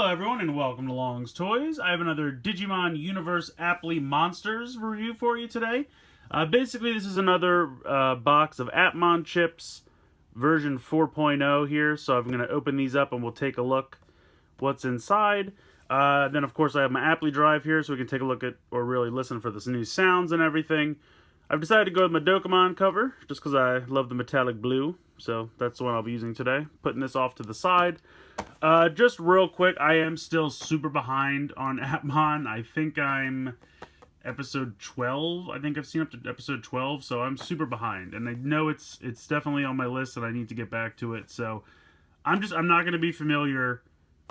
everyone, and welcome to Long's Toys. I have another Digimon Universe Appli Monsters review for you today. Basically, this is another box of Appmon chips, version 4.0 here. So I'm going to open these up and we'll take a look what's inside. Then, of course, I have my Appli Drive here so we can take a look at, or really listen for the new sounds and everything. I've decided to go with my Dokemon cover, just because I love the metallic blue. So that's the one I'll be using today. Putting this off to the side. Just real quick, I am still super behind on Appmon. I think I'm episode 12. I think I've seen up to episode 12, so I'm super behind. And I know it's definitely on my list and I need to get back to it. So I'm not going to be familiar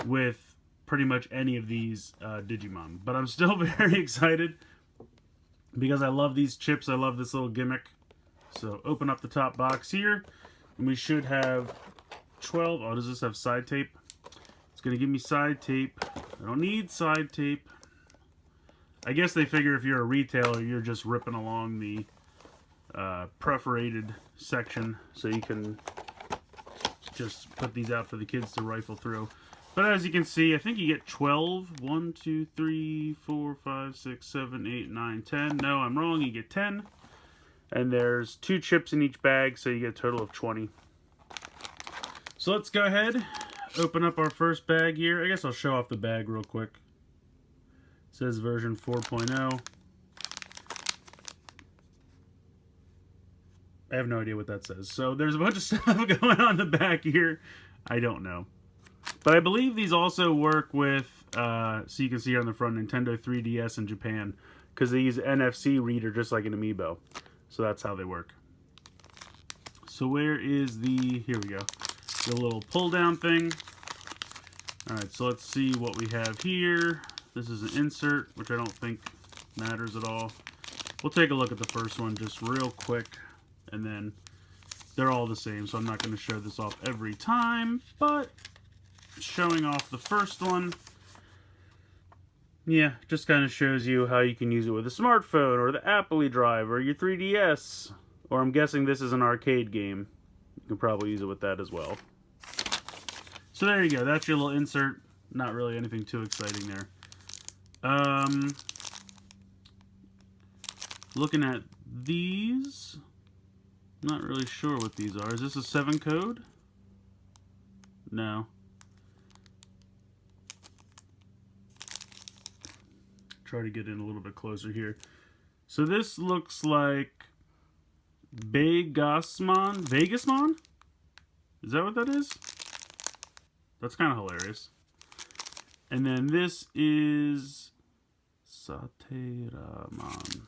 with pretty much any of these Digimon. But I'm still very excited because I love these chips. I love this little gimmick. So open up the top box here. And we should have 12. Oh, does this have side tape? It's going to give me side tape. I don't need side tape. I guess they figure if you're a retailer, you're just ripping along the perforated section so you can just put these out for the kids to rifle through. But as you can see, I think you get 12. 1, 2, 3, 4, 5, 6, 7, 8, 9, 10. No, I'm wrong. You get 10. And there's 2 chips in each bag, so you get a total of 20. So let's go ahead, open up our first bag here. I guess I'll show off the bag real quick. It says version 4.0. I have no idea what that says. So there's a bunch of stuff going on the back here. I don't know. But I believe these also work with, so you can see here on the front, Nintendo 3DS in Japan. Because they use an NFC reader just like an Amiibo. So that's how they work. So where is the, here we go, the little pull down thing. Alright, so let's see what we have here. This is an insert, which I don't think matters at all. We'll take a look at the first one just real quick. And then they're all the same, so I'm not going to show this off every time. But showing off the first one, yeah, just kind of shows you how you can use it with a smartphone or the Appli Drive or your 3DS. Or I'm guessing this is an arcade game. You can probably use it with that as well. So there you go. That's your little insert. Not really anything too exciting there. Looking at these, not really sure what these are. Is this a 7 code? No. Try to get in a little bit closer here. So this looks like Vegasmon? Is that what that is? That's kind of hilarious. And then this is Sateramon.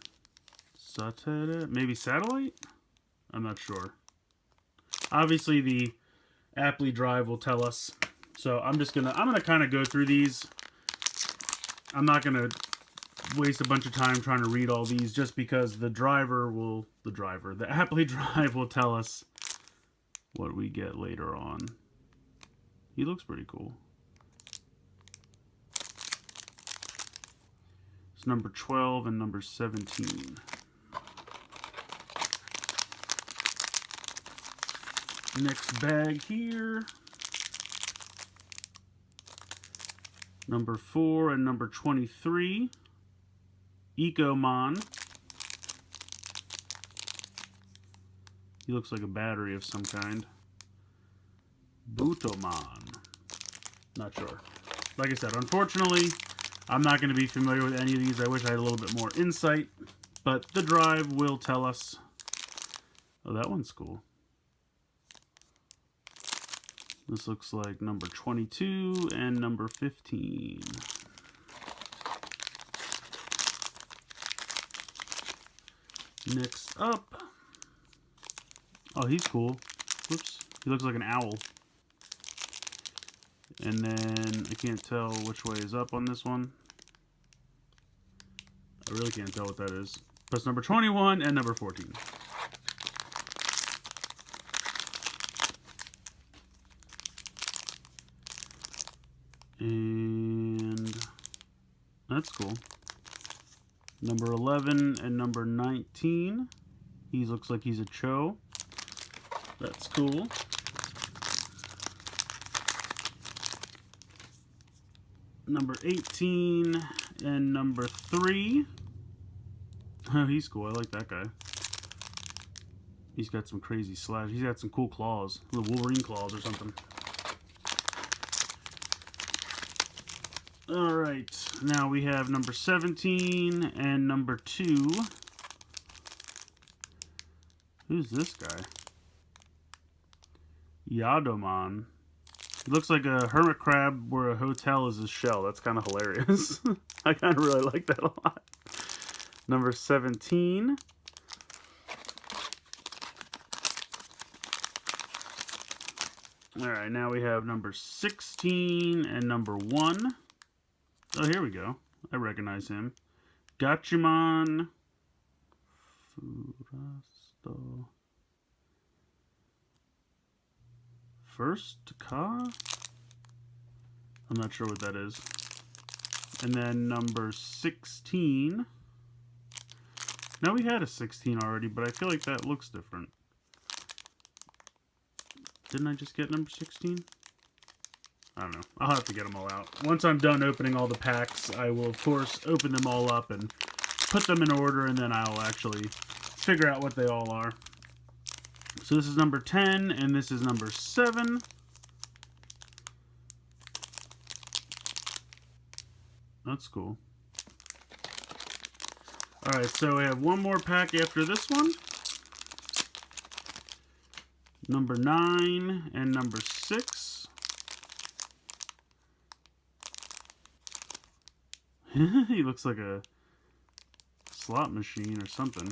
Maybe Satellite? I'm not sure. Obviously the Appli Drive will tell us. So I'm gonna kind of go through these. I'm not gonna waste a bunch of time trying to read all these just because the Appli Drive will tell us what we get later on. He looks pretty cool. It's number 12 and number 17. Next bag here. Number 4 and number 23. Ecomon. He looks like a battery of some kind. Butomon. Not sure. Like I said, unfortunately, I'm not going to be familiar with any of these. I wish I had a little bit more insight. But the drive will tell us. Oh, that one's cool. This looks like number 22 and number 15. Next up. Oh, he's cool. Whoops. He looks like an owl. And then I can't tell which way is up on this one. I really can't tell what that is. Press number 21 and number 14. And that's cool. Number 11 and number 19. He looks like he's a Cho. That's cool. number 18, and number 3. Oh, he's cool. I like that guy. He's got some crazy slash. He's got some cool claws. Little Wolverine claws or something. Alright, now we have number 17 and number 2. Who's this guy? Yadomon. He looks like a hermit crab where a hotel is his shell. That's kind of hilarious. I kind of really like that a lot. Number 17. Alright, now we have number 16 and number 1. Oh, here we go. I recognize him. Digimon. Furasto. First car? I'm not sure what that is. And then number 16. Now we had a 16 already, but I feel like that looks different. Didn't I just get number 16? I don't know. I'll have to get them all out. Once I'm done opening all the packs, I will, of course, open them all up and put them in order, and then I'll actually figure out what they all are. So this is number 10, and this is number 7. That's cool. Alright, so we have one more pack after this one. Number 9 and number 6. He looks like a slot machine or something.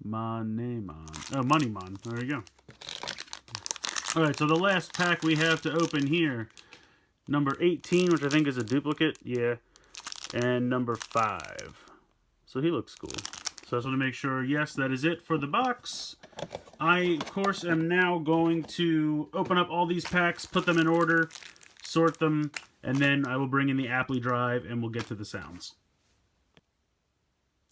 Moneymon. Oh, Moneymon. There you go. Alright, so the last pack we have to open here. Number 18, which I think is a duplicate. Yeah. And number 5. So he looks cool. So I just want to make sure, yes, that is it for the box. I, of course, am now going to open up all these packs, put them in order, sort them, and then I will bring in the Appli Drive and we'll get to the sounds.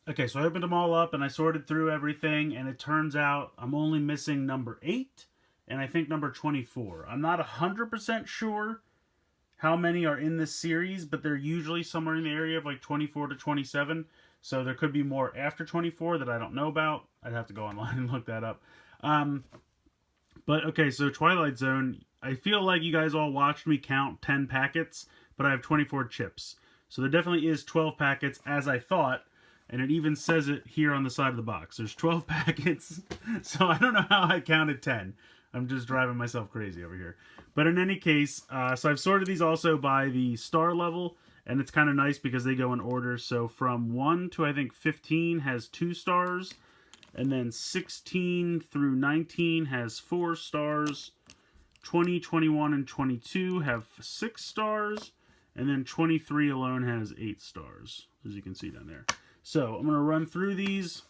Okay, so I opened them all up and I sorted through everything, and it turns out I'm only missing number 8 and I think number 24. I'm not 100% sure how many are in this series, but they're usually somewhere in the area of like 24 to 27. So there could be more after 24 that I don't know about. I'd have to go online and look that up. But okay, so Twilight Zone, I feel like you guys all watched me count 10 packets, but I have 24 chips. So there definitely is 12 packets, as I thought, and it even says it here on the side of the box. There's 12 packets, so I don't know how I counted 10. I'm just driving myself crazy over here. But in any case, so I've sorted these also by the star level, and it's kind of nice because they go in order. So from 1 to I think 15 has 2 stars, and then 16 through 19 has 4 stars. 20, 21, and 22 have 6 stars, and then 23 alone has 8 stars, as you can see down there. So I'm going to run through these.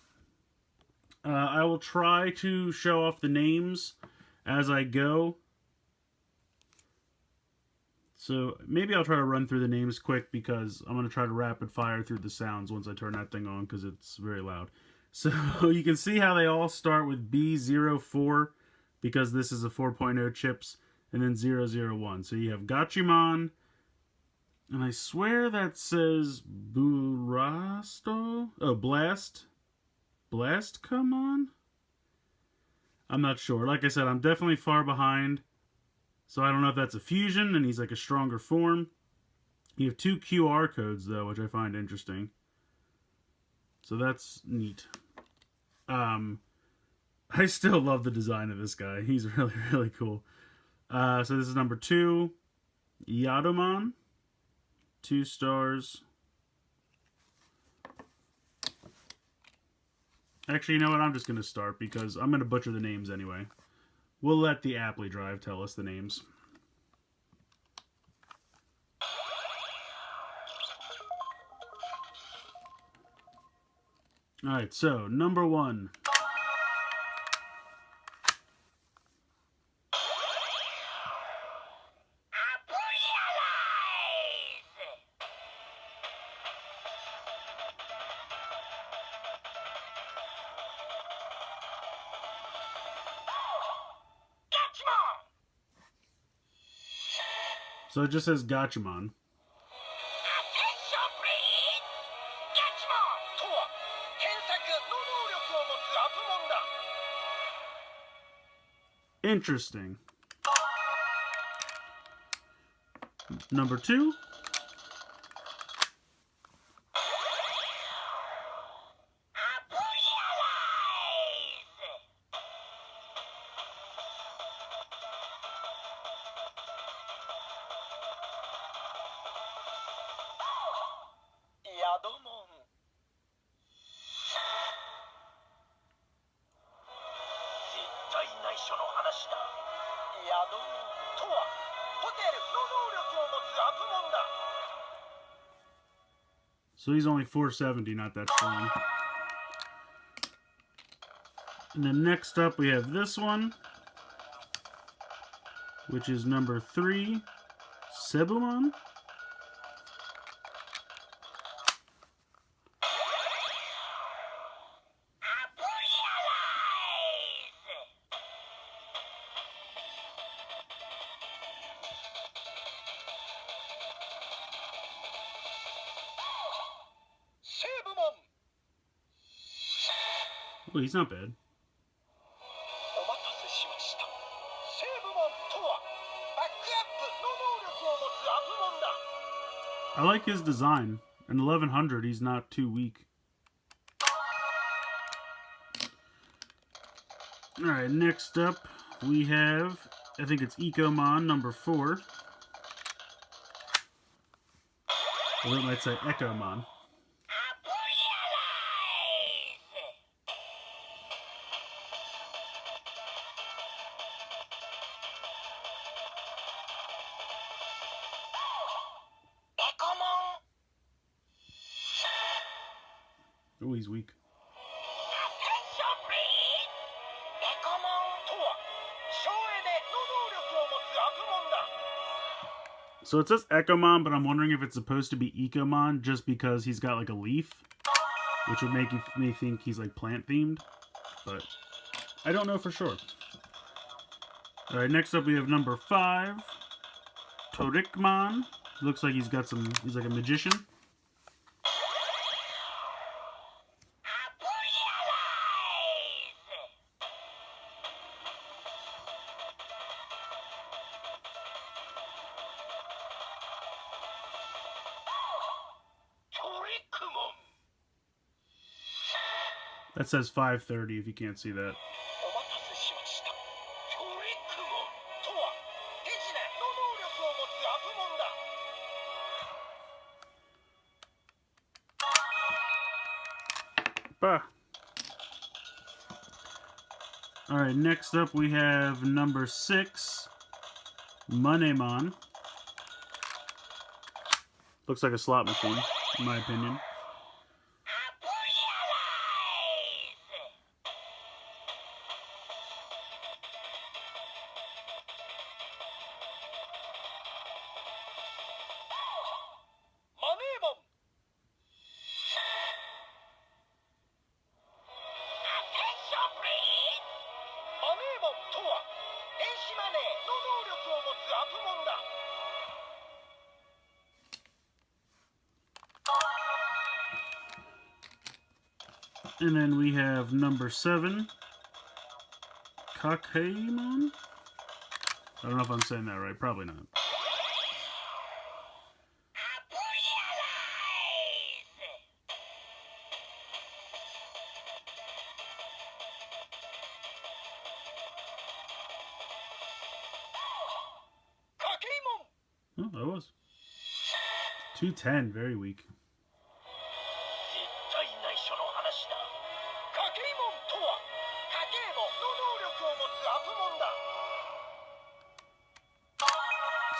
I will try to show off the names as I go. So maybe I'll try to run through the names quick because I'm going to try to rapid fire through the sounds once I turn that thing on because it's very loud. So you can see how they all start with B04 because this is a 4.0 chips, and then 001. So you have Gachimon, and I swear that says Burasto? Oh, Blast? Blast, come on? I'm not sure. Like I said, I'm definitely far behind. So I don't know if that's a fusion and he's like a stronger form. You have 2 QR codes though, which I find interesting. So that's neat. I still love the design of this guy. He's really, really cool. So this is number 2. Yadomon. 2 stars. Actually, you know what? I'm just going to start because I'm going to butcher the names anyway. We'll let the Appli Drive tell us the names. Alright, so number 1. So it just says Gachumon. Interesting. Number 2. So he's only 470, not that strong. And then next up we have this one, which is number 3, Sebumon. Oh, he's not bad. I like his design. In 1100, he's not too weak. Alright, next up we have, I think it's Ecomon number 4. Or it might say Ecomon. Oh, he's weak. So it says Ecomon, but I'm wondering if it's supposed to be Ecomon just because he's got like a leaf, which would make me think he's like plant themed, but I don't know for sure. Alright, next up we have number 5, Torikmon. Looks like he's like a magician. That says 530 if you can't see that. Bah. Alright, next up we have number 6, Monemon. Looks like a slot machine, in my opinion. And then we have number 7, Kakeimon? I don't know if I'm saying that right. Probably not. Oh, I was. 210, very weak.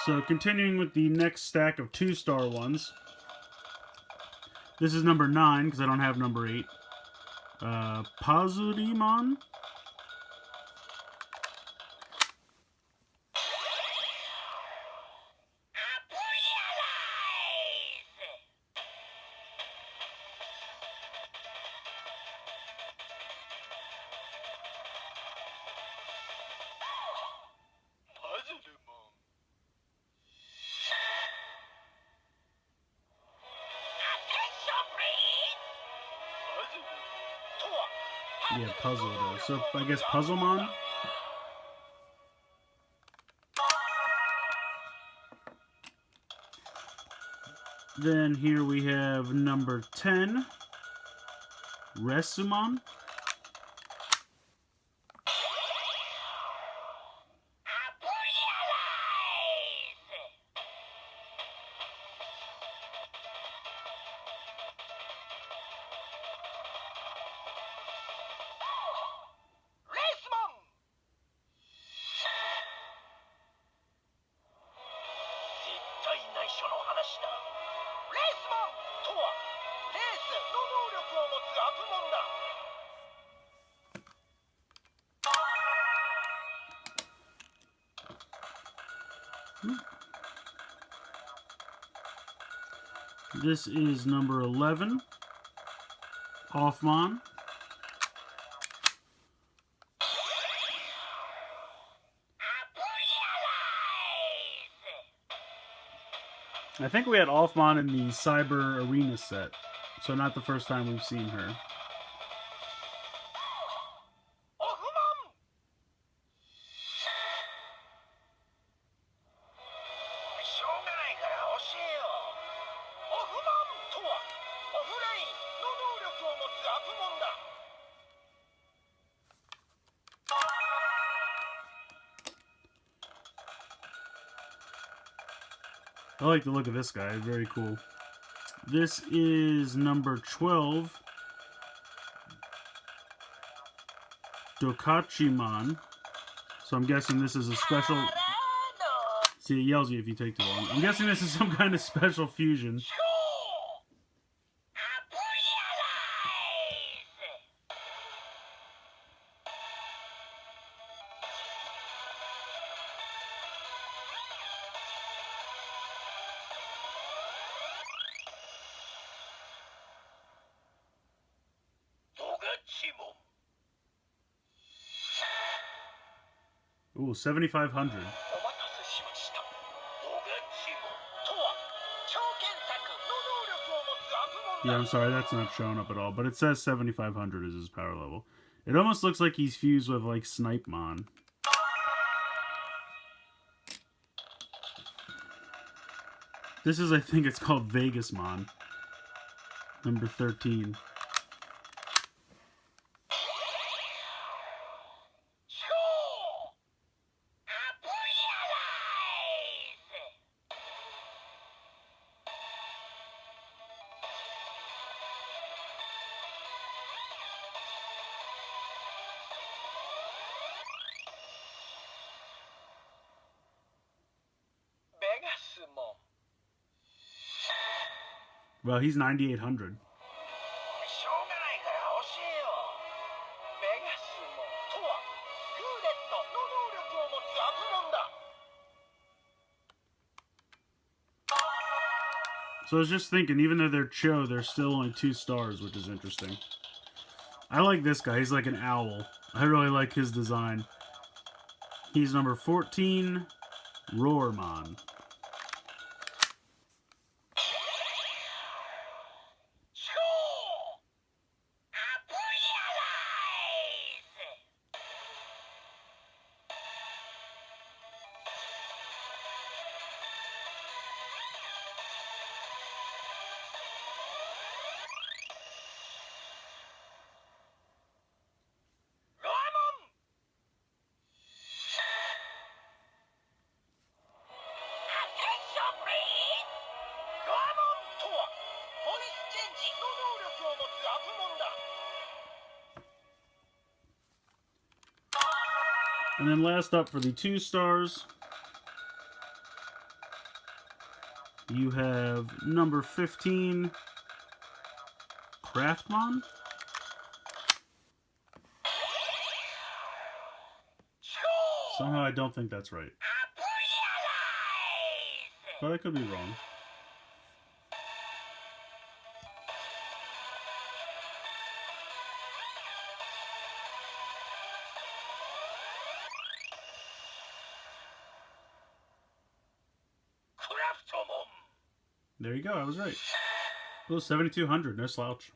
So continuing with the next stack of 2-star ones. This is number 9 because I don't have number 8. Pazurimon. Yeah, puzzle it is. So I guess Puzzlemon? Then here we have number 10, Resumon. This is number 11, Appmon. I think we had Appmon in the Cyber Arena set, so not the first time we've seen her. I like the look of this guy, very cool. This is number 12, Dokachimon. So I'm guessing this is a special... See, it yells you if you take too long. I'm guessing this is some kind of special fusion. Ooh, 7,500. Yeah, I'm sorry, that's not showing up at all. But it says 7,500 is his power level. It almost looks like he's fused with, like, Snipemon. This is, I think it's called Vegasmon. Number 13. Well, he's 9,800. So I was just thinking, even though they're Cho, they're still only 2 stars, which is interesting. I like this guy. He's like an owl. I really like his design. He's number 14, Roarmon. And then last up for the 2 stars, you have number 15, Craftmon. Somehow I don't think that's right. But I could be wrong. There you go, I was right. Oh, 7,200, no slouch.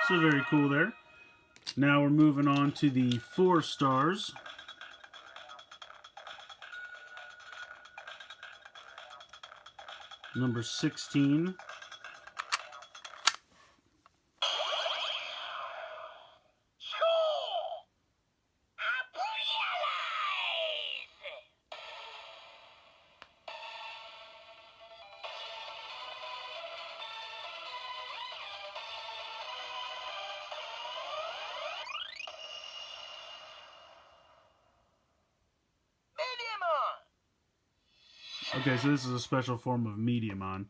So very cool there. Now we're moving on to the 4 stars. Number 16. Okay, so this is a special form of Mediamon.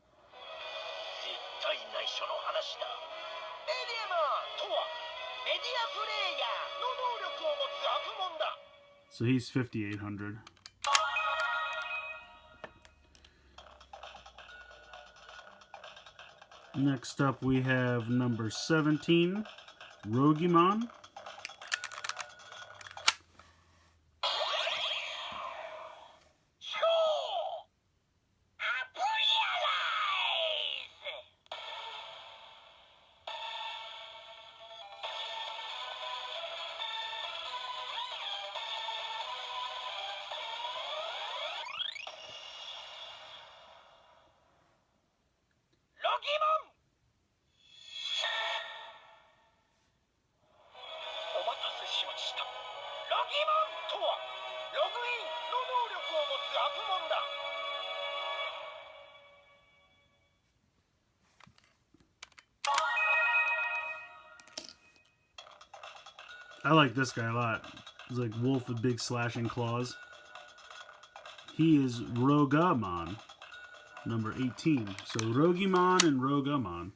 So he's 5,800. Next up we have number 17, Rogimon. I like this guy a lot. He's like wolf with big slashing claws. He is Rogamon, number 18. So Rogimon and Rogamon.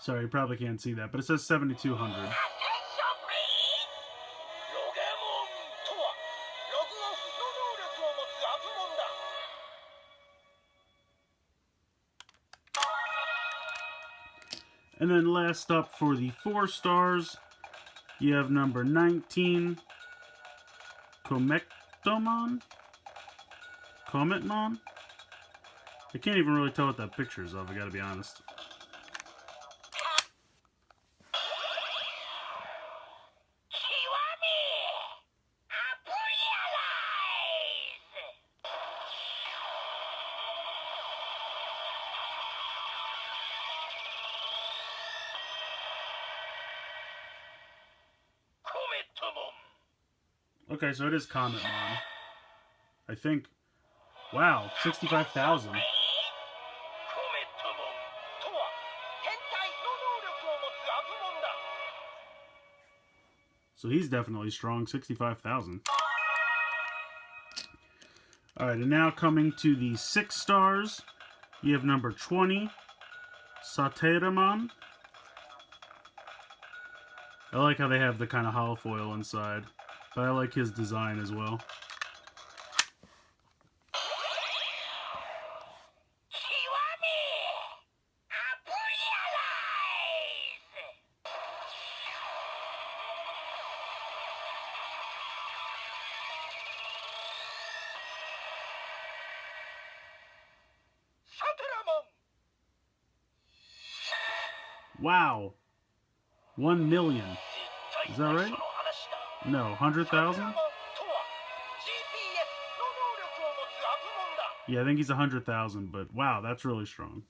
Sorry, you probably can't see that, but it says 7,200. And then last up for the 4 stars, you have number 19, Cometmon? Cometmon? I can't even really tell what that picture is of, I gotta be honest. Okay, so it is Cometmon. I think. Wow, 65,000. So he's definitely strong, 65,000. Alright, and now coming to the 6 stars, you have number 20, Sateramon. I like how they have the kind of hollow foil inside, but I like his design as well. Wow. 1 million. Is that right? No, 100,000? Yeah, I think he's 100,000, but wow, that's really strong.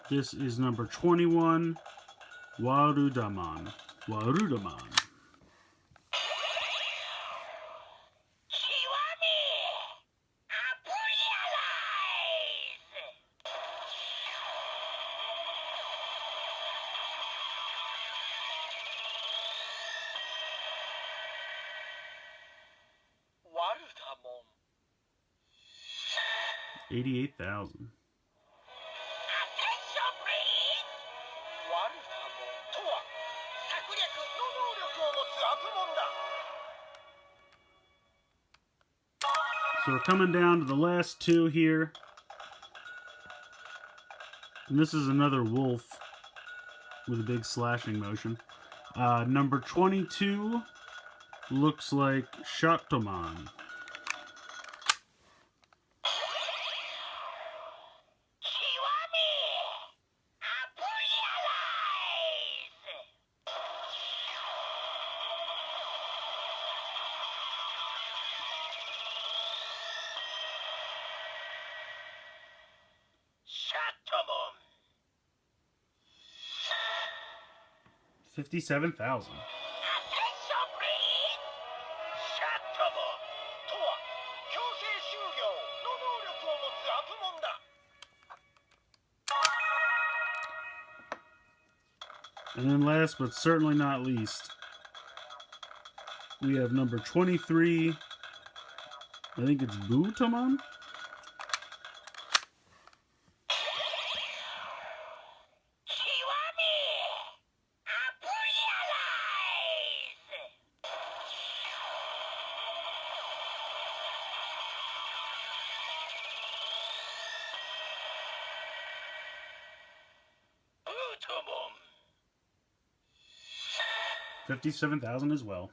This is number 21, Warudamon. Warudamon. 88,000. So we're coming down to the last two here. And this is another wolf with a big slashing motion. Number 22 looks like Shatomon. Shatomon. 57,000. And then last but certainly not least, we have number 23. I think it's Butomon. Butomon. 57,000 as well.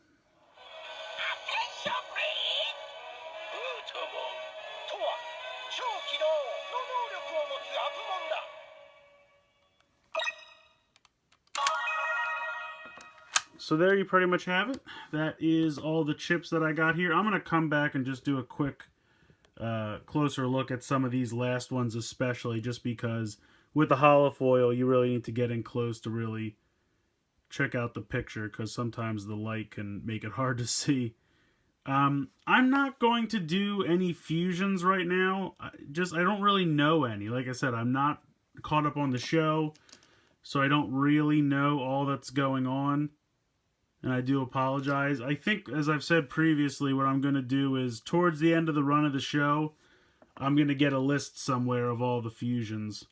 So there you pretty much have it. That is all the chips that I got here. I'm going to come back and just do a quick closer look at some of these last ones, especially just because with the holofoil you really need to get in close to really check out the picture, because sometimes the light can make it hard to see. I'm not going to do any fusions right now. I don't really know any. Like I said, I'm not caught up on the show, so I don't really know all that's going on, and I do apologize. I think, as I've said previously, what I'm going to do is towards the end of the run of the show, I'm going to get a list somewhere of all the fusions.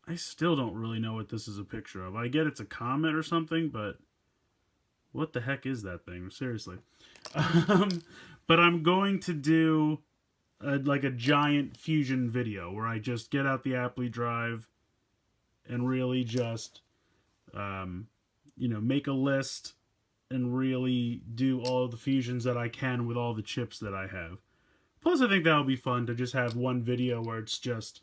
I still don't really know what this is a picture of. I get it's a comet or something, but what the heck is that thing? Seriously. But I'm going to do like a giant fusion video where I just get out the Appli Drive and really just, make a list and really do all the fusions that I can with all the chips that I have. Plus, I think that'll be fun to just have one video where it's just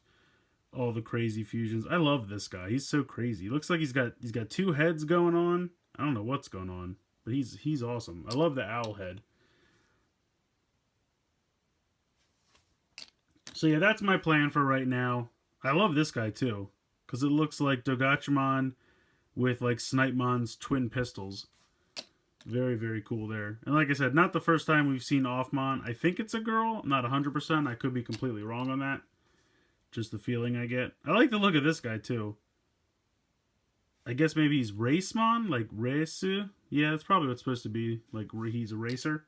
all the crazy fusions. I love this guy. He's so crazy. He looks like he's got two heads going on. I don't know what's going on, but he's awesome. I love the owl head. So yeah, that's my plan for right now. I love this guy too, because it looks like Dogachimon with like Snipemon's twin pistols. Very, very cool there. And like I said, not the first time we've seen Appmon. I think it's a girl. I'm not 100%. I could be completely wrong on that. Just the feeling I get. I like the look of this guy too. I guess maybe he's Racemon, like Reisu. Yeah, that's probably what it's supposed to be. Like he's a racer.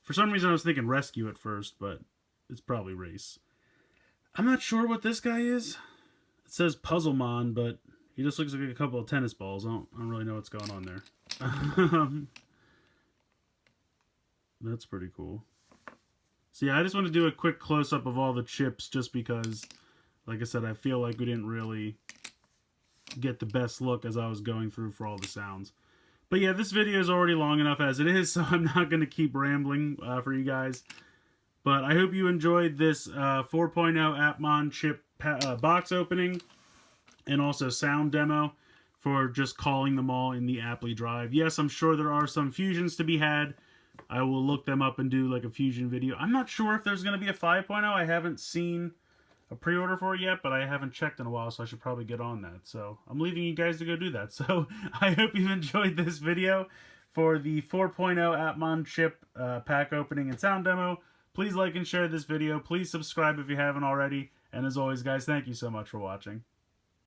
For some reason I was thinking Rescue at first, but it's probably Race. I'm not sure what this guy is. It says Puzzlemon, but he just looks like a couple of tennis balls. I don't really know what's going on there. That's pretty cool. So yeah, I just want to do a quick close-up of all the chips just because, like I said, I feel like we didn't really get the best look as I was going through for all the sounds. But yeah, this video is already long enough as it is, so I'm not going to keep rambling for you guys. But I hope you enjoyed this 4.0 Appmon chip box opening and also sound demo for just calling them all in the Appli Drive. Yes, I'm sure there are some fusions to be had. I will look them up and do like a fusion video. I'm not sure if there's going to be a 5.0. I haven't seen a pre-order for it yet, but I haven't checked in a while, so I should probably get on that. So I'm leaving you guys to go do that. So I hope you enjoyed this video for the 4.0 Appmon chip pack opening and sound demo. Please like and share this video. Please subscribe if you haven't already. And as always, guys, thank you so much for watching.